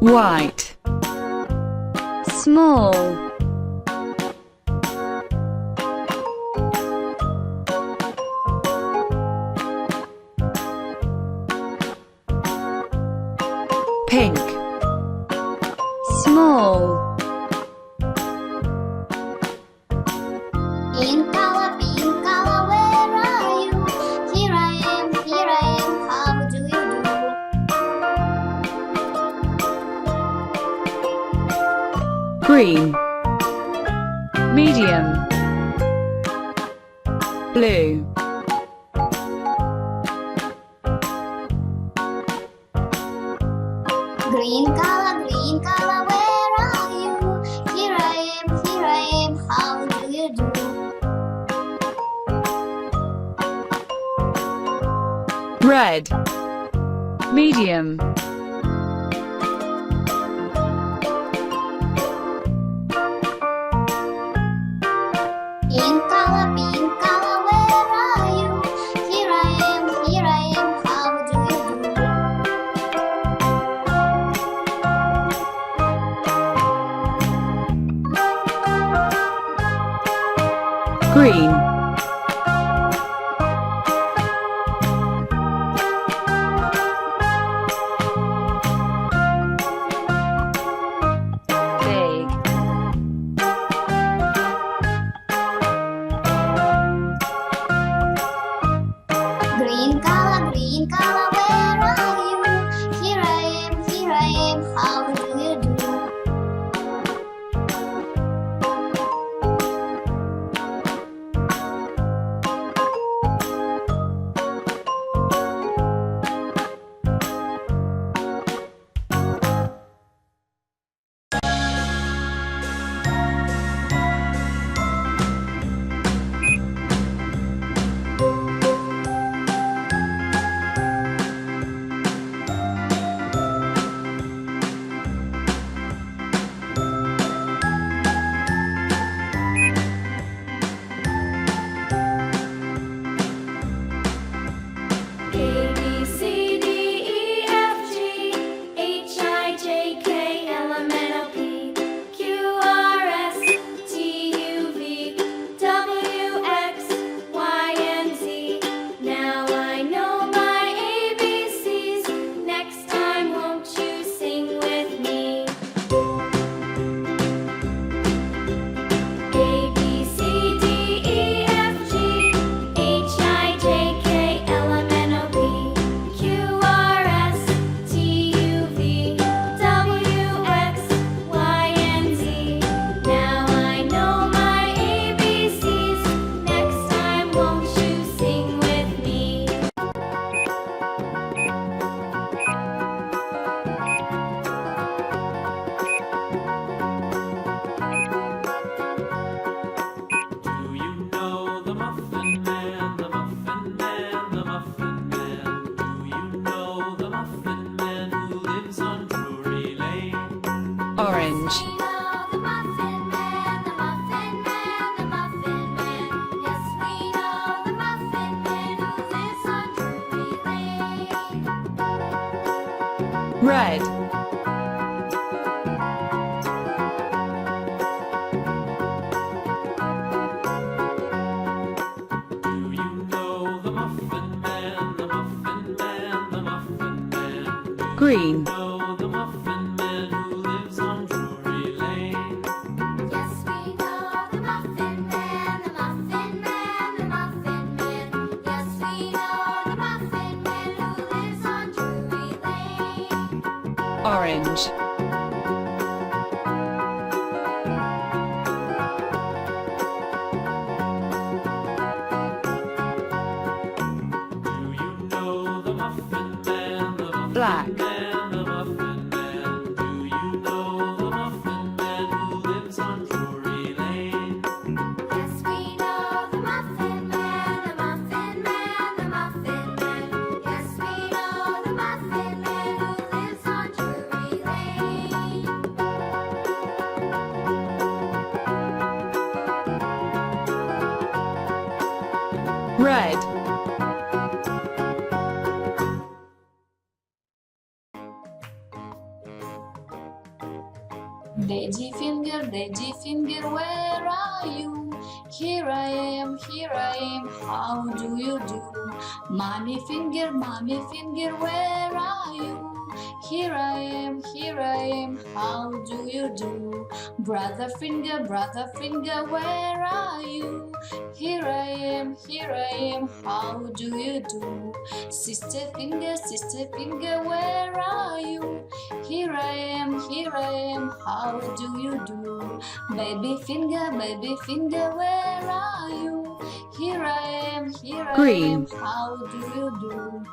white, small, pink, small, Pink color, where are you? Here I am, how do you do? green, medium, blue, Green color, where are you? Here I am, how do you do? red, medium, Pink color, where are you? Here I am, how do you do? green, big, Green color, where are you? Here I am, how do you do? A, B, C, D, E, F, G, H, I, J, K, L, M, N, O, P, Q, R, S, T, U, V, W, X, Y, and Z. Now I know my ABCs. Next time, won't you sing with me? A, B, C, D, E, F, G, H, I, J, K, L, M, N, O, P, Q, R, S, T, U, V, W, X, Y, and Z. Now I know my ABCs. Next time, won't you sing with me? Do you know the Muffin Man, the Muffin Man, the Muffin Man? Do you know the Muffin Man who lives on Drury Lane? orange, We know the Muffin Man, the Muffin Man, the Muffin Man. Yes, we know the Muffin Man who lives on Drury Lane. red, Do you know the Muffin Man, the Muffin Man, the Muffin Man? Do green, you know the Muffin Man who lives on Drury Lane? Yes, we know the Muffin Man, the Muffin Man, the Muffin Man. Yes, we know the Muffin Man who lives on Drury Lane. orange, Do you know the Muffin Man, the Muffin black, Man, the Muffin Man? Do you know the Muffin Man who lives on Drury Lane? Yes, we know the Muffin Man, the Muffin Man, the Muffin Man. Yes, we know the Muffin Man who lives on Drury Lane. red, Daddy finger, where are you? Here I am, how do you do? Mommy finger, where are you? Here I am, how do you do? Brother finger, where are you? Here I am, how do you do? Sister finger, where are you? Here I am, how do you do? Baby finger, where are you? Here I am, Green. how do you do?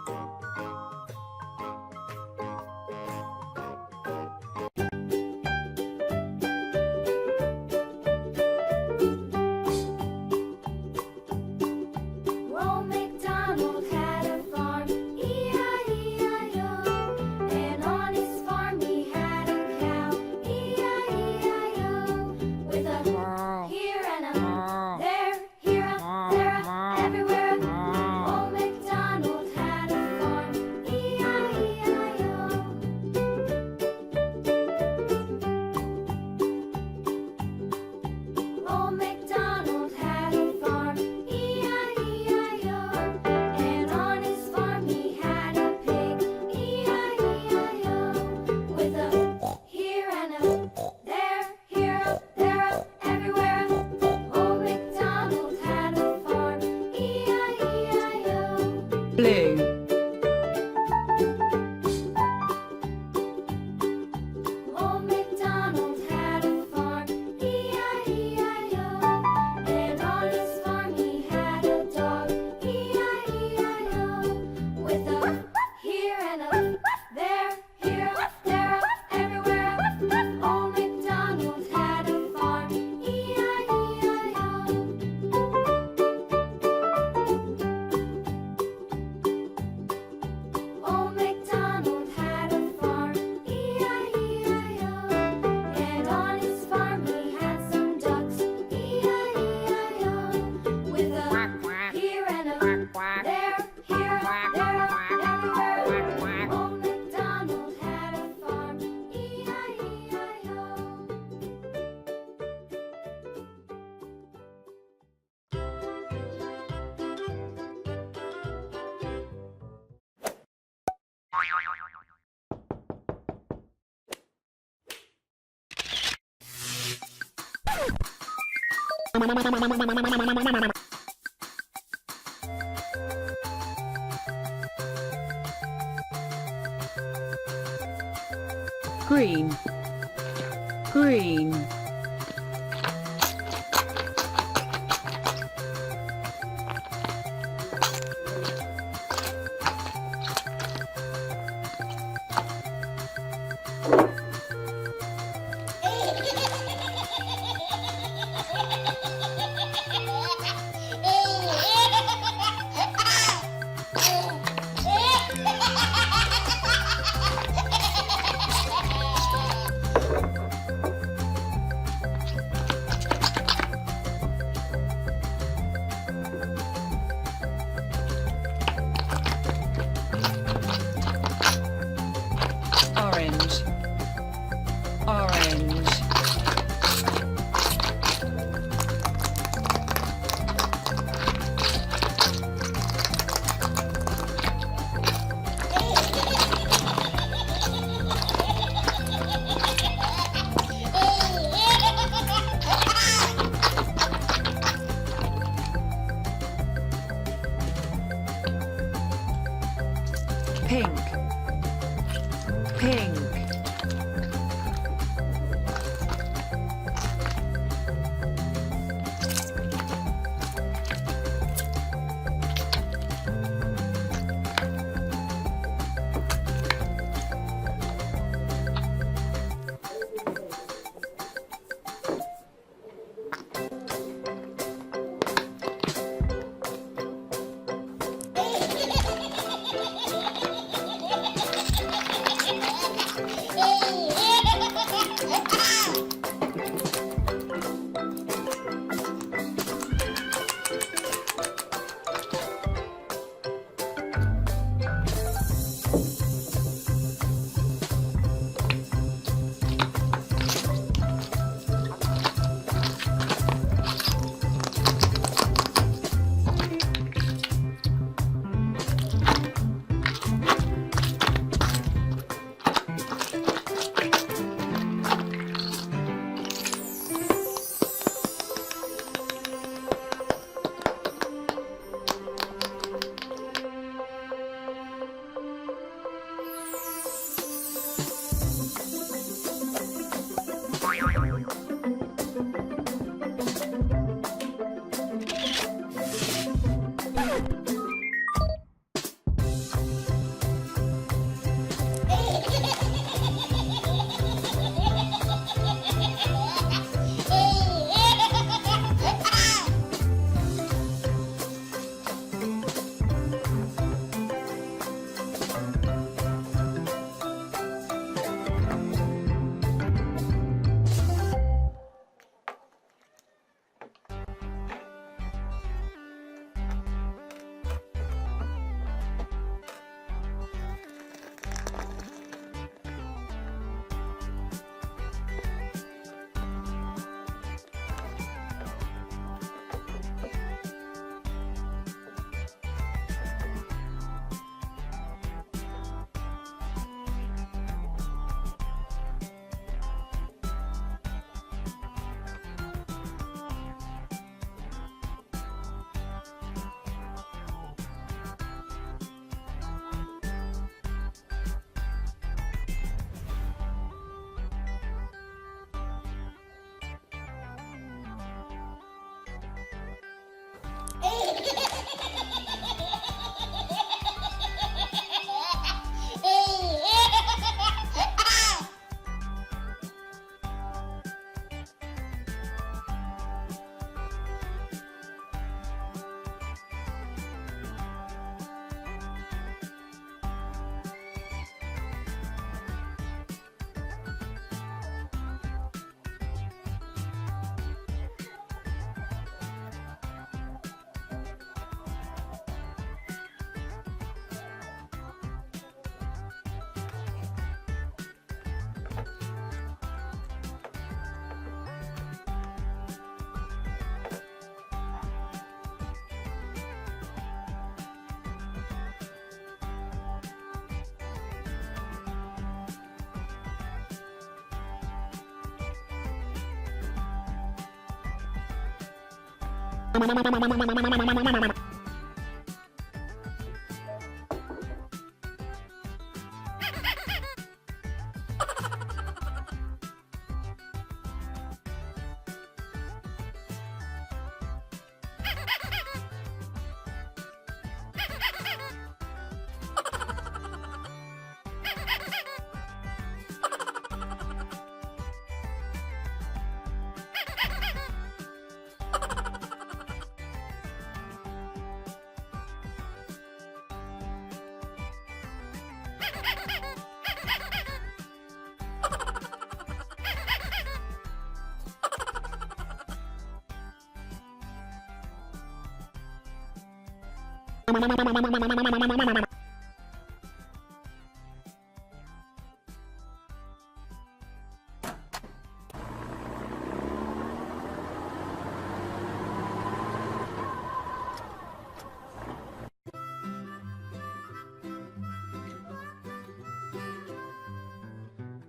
Old MacDonald had a farm, E-I-E-I-O. And on his farm he had a cow, E-I-E-I-O. With a here and a there, everywhere. Old MacDonald had a farm, E-I-E-I-O. Old MacDonald had a farm, E-I-E-I-O. And on his farm he had a pig, E-I-E-I-O. With a here and a there, everywhere. Old MacDonald had a farm, E-I-E-I-O. Blue. Old MacDonald had a farm, E-I-E-I-O. And on his farm he had a dog, E-I-E-I-O. With a here and a there, everywhere. Old MacDonald had a farm, E-I-E-I-O. Old MacDonald had a farm, E-I-E-I-O. And on his farm he had some ducks, E-I-E-I-O. With a here and a there, everywhere. Old MacDonald had a farm, E-I-E-I-O. Green. Green.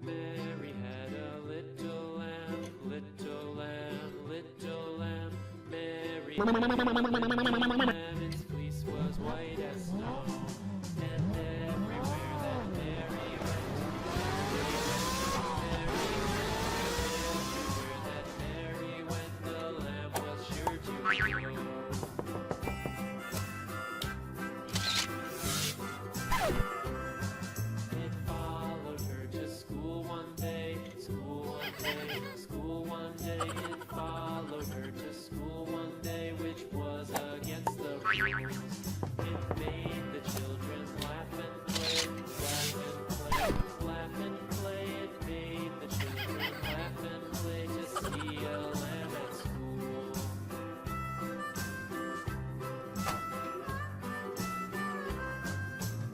Mary had a little lamb, little lamb, little lamb. Mary had a little lamb, its fleece was white as snow. And everywhere that Mary went, everywhere that Mary went, the lamb was sure to go. It followed her to school one day, school one day, school one day. It followed her to school one day, which was against the rules. It made the children laugh and play, laugh and play, laugh and play. It made the children laugh and play to see a lamb at school.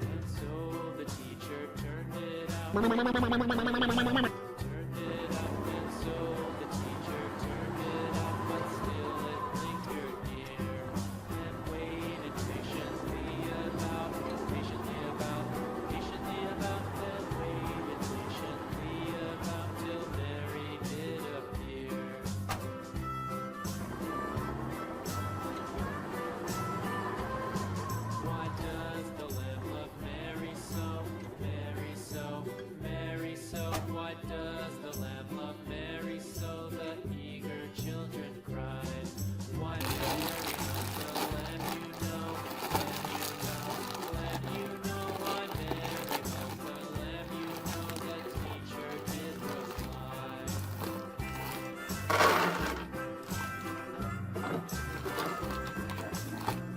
And so the teacher turned it out. Turned it up, and so the teacher turned it out, but still it lingered near, and waited patiently about, then waited patiently about till Mary did appear. Why does the lamb love Mary so, Mary so, Mary so? Why does the lamb love Mary so? The eager children cried. Why Mary loves the lamb, you know, lamb, you know. Why Mary loves the lamb, you know. The teacher did reply.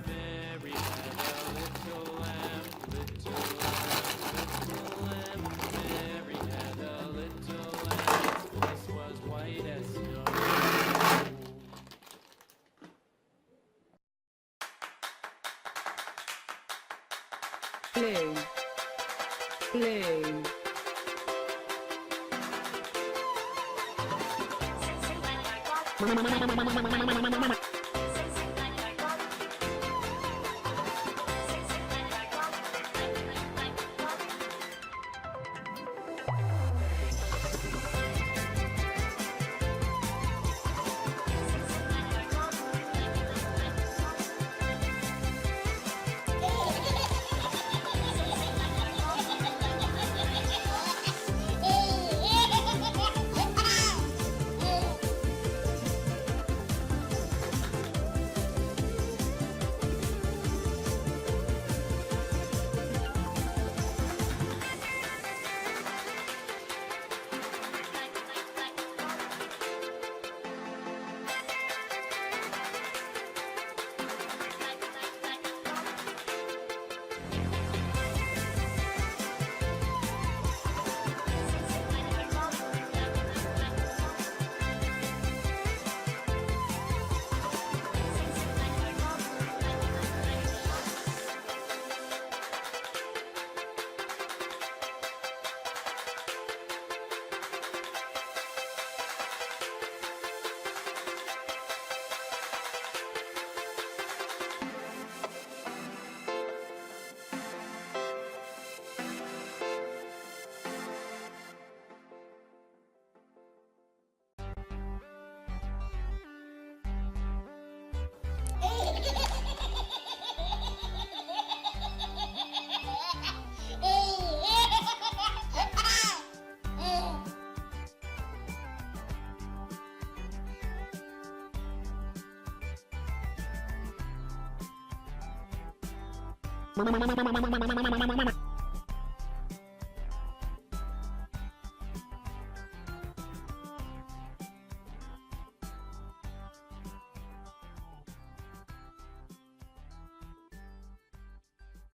Mary had a little lamb, little lamb, little lamb. Mary had a little lamb, its fleece was white as snow. blue, blue, Mama.